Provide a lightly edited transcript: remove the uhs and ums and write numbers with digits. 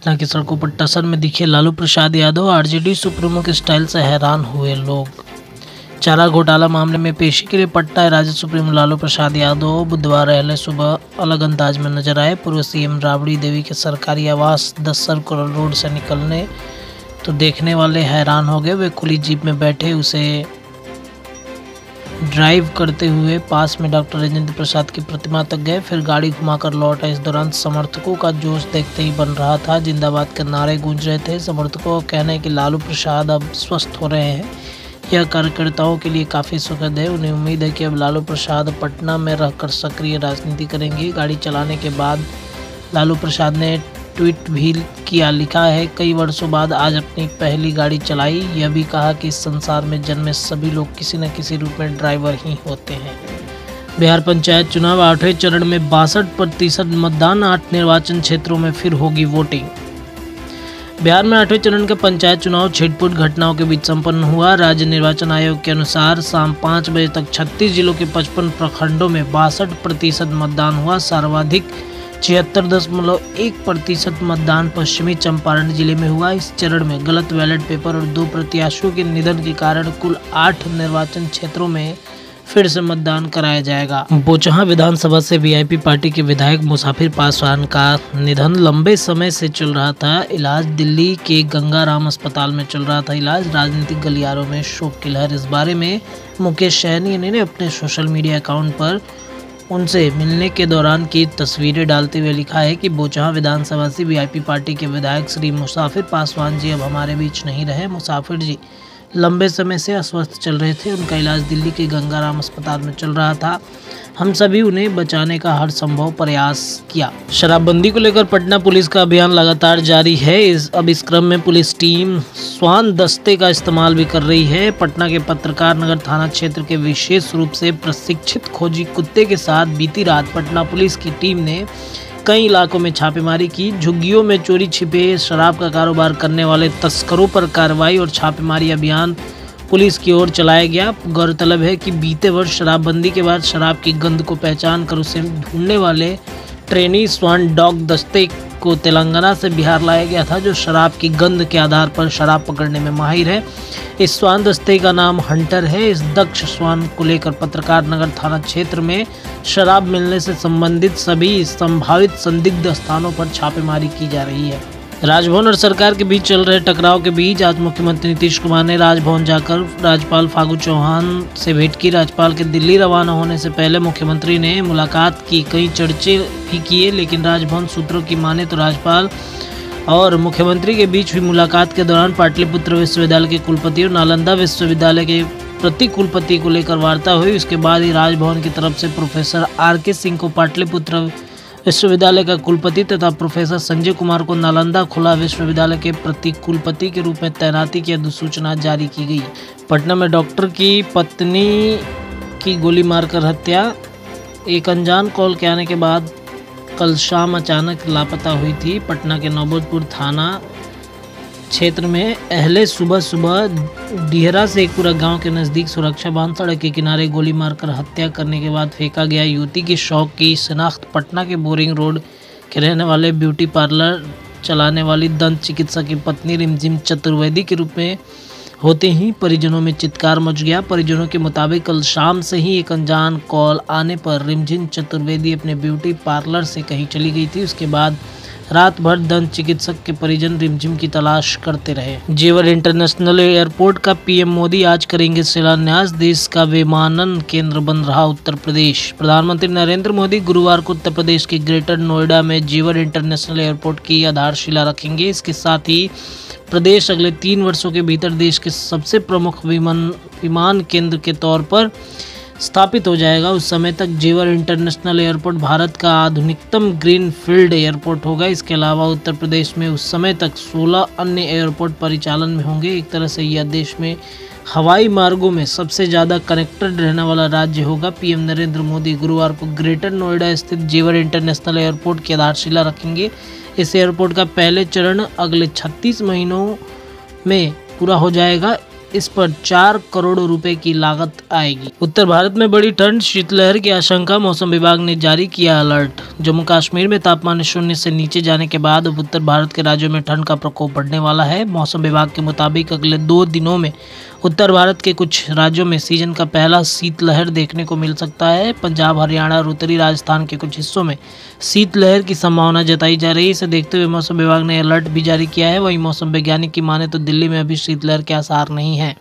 पटना की सड़कों पर टसन में दिखे लालू प्रसाद यादव। आरजेडी सुप्रीमो के स्टाइल से हैरान हुए लोग। चारा घोटाला मामले में पेशी के लिए पटना राज्य सुप्रीमो लालू प्रसाद यादव बुधवार अहले सुबह अलग अंदाज में नजर आए। पूर्व सीएम राबड़ी देवी के सरकारी आवास 10 सर्कुलर रोड से निकलने तो देखने वाले हैरान हो गए। वे खुली जीप में बैठे उसे ड्राइव करते हुए पास में डॉक्टर राजेंद्र प्रसाद की प्रतिमा तक गए, फिर गाड़ी घुमाकर लौट आए। इस दौरान समर्थकों का जोश देखते ही बन रहा था। जिंदाबाद के नारे गूंज रहे थे। समर्थकों का कहना है कि लालू प्रसाद अब स्वस्थ हो रहे हैं। यह कार्यकर्ताओं के लिए काफ़ी सुखद है। उन्हें उम्मीद है कि अब लालू प्रसाद पटना में रहकर सक्रिय राजनीति करेंगे। गाड़ी चलाने के बाद लालू प्रसाद ने ट्वीट भी किया, लिखा है, कई वर्षों बाद आज अपनी पहली गाड़ी चलाई। यह भी कहा कि इस संसार में जन्मे सभी लोग किसी न किसी रूप में ड्राइवर ही होते हैं। बिहार पंचायत चुनाव 8वें चरण में 62% मतदान। 8 निर्वाचन क्षेत्रों में फिर होगी वोटिंग। बिहार में 8वें चरण का पंचायत चुनाव छिटपुट घटनाओं के बीच संपन्न हुआ। राज्य निर्वाचन आयोग के अनुसार शाम 5 बजे तक 36 जिलों के 55 प्रखंडों में 62% मतदान हुआ। सर्वाधिक 76.1% मतदान पश्चिमी चंपारण जिले में हुआ। इस चरण में गलत बैलेट पेपर और 2 प्रत्याशियों के निधन के कारण कुल 8 निर्वाचन क्षेत्रों में फिर से मतदान कराया जाएगा। बोचहा विधानसभा से वीआईपी पार्टी के विधायक मुसाफिर पासवान का निधन। लंबे समय से चल रहा था इलाज। दिल्ली के गंगाराम अस्पताल में चल रहा था इलाज। राजनीतिक गलियारों में शोक की लहर। इस बारे में मुकेश सहनी ने अपने सोशल मीडिया अकाउंट पर उनसे मिलने के दौरान की तस्वीरें डालते हुए लिखा है कि बोचहा विधानसभा से वीआईपी पार्टी के विधायक श्री मुसाफिर पासवान जी अब हमारे बीच नहीं रहे। मुसाफिर जी लंबे समय से अस्वस्थ चल रहे थे। उनका इलाज दिल्ली के गंगाराम अस्पताल में चल रहा था। हम सभी उन्हें बचाने का हर संभव प्रयास किया। शराबबंदी को लेकर पटना पुलिस का अभियान लगातार जारी है। अब इस क्रम में पुलिस टीम श्वान दस्ते का इस्तेमाल भी कर रही है। पटना के पत्रकार नगर थाना क्षेत्र के विशेष रूप से प्रशिक्षित खोजी कुत्ते के साथ बीती रात पटना पुलिस की टीम ने कई इलाकों में छापेमारी की। झुग्गियों में चोरी छिपे शराब का कारोबार करने वाले तस्करों पर कार्रवाई और छापेमारी अभियान पुलिस की ओर चलाया गया। गौरतलब है कि बीते वर्ष शराबबंदी के बाद शराब की गंध को पहचान कर उसे ढूंढने वाले ट्रेनी स्वान डॉग दस्ते को तेलंगाना से बिहार लाया गया था, जो शराब की गंध के आधार पर शराब पकड़ने में माहिर है। इस स्वान दस्ते का नाम हंटर है। इस दक्ष स्वान को लेकर पत्रकार नगर थाना क्षेत्र में शराब मिलने से संबंधित सभी संभावित संदिग्ध स्थानों पर छापेमारी की जा रही है। राजभवन और सरकार के बीच चल रहे टकराव के बीच आज मुख्यमंत्री नीतीश कुमार ने राजभवन जाकर राज्यपाल फागू चौहान से भेंट की। राज्यपाल के दिल्ली रवाना होने से पहले मुख्यमंत्री ने मुलाकात की। कई चर्चे भी किए, लेकिन राजभवन सूत्रों की माने तो राज्यपाल और मुख्यमंत्री के बीच हुई मुलाकात के दौरान पाटलिपुत्र विश्वविद्यालय के कुलपति और नालंदा विश्वविद्यालय के प्रति कुलपति को लेकर वार्ता हुई। उसके बाद ही राजभवन की तरफ से प्रोफेसर आर.के. सिंह को पाटलिपुत्र विश्वविद्यालय का कुलपति तथा प्रोफेसर संजय कुमार को नालंदा खुला विश्वविद्यालय के प्रति कुलपति के रूप में तैनाती की अधिसूचना जारी की गई। पटना में डॉक्टर की पत्नी की गोली मारकर हत्या। एक अनजान कॉल के आने के बाद कल शाम अचानक लापता हुई थी। पटना के नौबतपुर थाना क्षेत्र में अहले सुबह डिहरा से एकपुरा गांव के नज़दीक सुरक्षा बांध सड़क के किनारे गोली मारकर हत्या करने के बाद फेंका गया। युवती की शव की शिनाख्त पटना के बोरिंग रोड के रहने वाले ब्यूटी पार्लर चलाने वाली दंत चिकित्सक की पत्नी रिमझिम चतुर्वेदी के रूप में होते ही परिजनों में चित्कार मच गया। परिजनों के मुताबिक कल शाम से ही एक अनजान कॉल आने पर रिमझिम चतुर्वेदी अपने ब्यूटी पार्लर से कहीं चली गई थी। उसके बाद रात भर दंत चिकित्सक के परिजन रिमझिम की तलाश करते रहे। जेवर इंटरनेशनल एयरपोर्ट का पीएम मोदी आज करेंगे शिलान्यास। देश का विमानन केंद्र बन रहा उत्तर प्रदेश। प्रधानमंत्री नरेंद्र मोदी गुरुवार को उत्तर प्रदेश के ग्रेटर नोएडा में जेवर इंटरनेशनल एयरपोर्ट की आधारशिला रखेंगे। इसके साथ ही प्रदेश अगले 3 वर्षों के भीतर देश के सबसे प्रमुख विमान केंद्र के तौर पर स्थापित हो जाएगा। उस समय तक जेवर इंटरनेशनल एयरपोर्ट भारत का आधुनिकतम ग्रीन फील्ड एयरपोर्ट होगा। इसके अलावा उत्तर प्रदेश में उस समय तक 16 अन्य एयरपोर्ट परिचालन में होंगे। एक तरह से यह देश में हवाई मार्गों में सबसे ज़्यादा कनेक्टेड रहने वाला राज्य होगा। पीएम नरेंद्र मोदी गुरुवार को ग्रेटर नोएडा स्थित जेवर इंटरनेशनल एयरपोर्ट की आधारशिला रखेंगे। इस एयरपोर्ट का पहले चरण अगले 36 महीनों में पूरा हो जाएगा। इस पर 4 करोड़ रुपए की लागत आएगी। उत्तर भारत में बड़ी ठंड, शीतलहर की आशंका, मौसम विभाग ने जारी किया अलर्ट। जम्मू कश्मीर में तापमान 0 से नीचे जाने के बाद अब उत्तर भारत के राज्यों में ठंड का प्रकोप बढ़ने वाला है। मौसम विभाग के मुताबिक अगले 2 दिनों में उत्तर भारत के कुछ राज्यों में सीजन का पहला शीतलहर देखने को मिल सकता है। पंजाब, हरियाणा और उत्तरी राजस्थान के कुछ हिस्सों में शीतलहर की संभावना जताई जा रही है। इसे देखते हुए मौसम विभाग ने अलर्ट भी जारी किया है। वहीं मौसम वैज्ञानिक की माने तो दिल्ली में अभी शीतलहर के आसार नहीं है।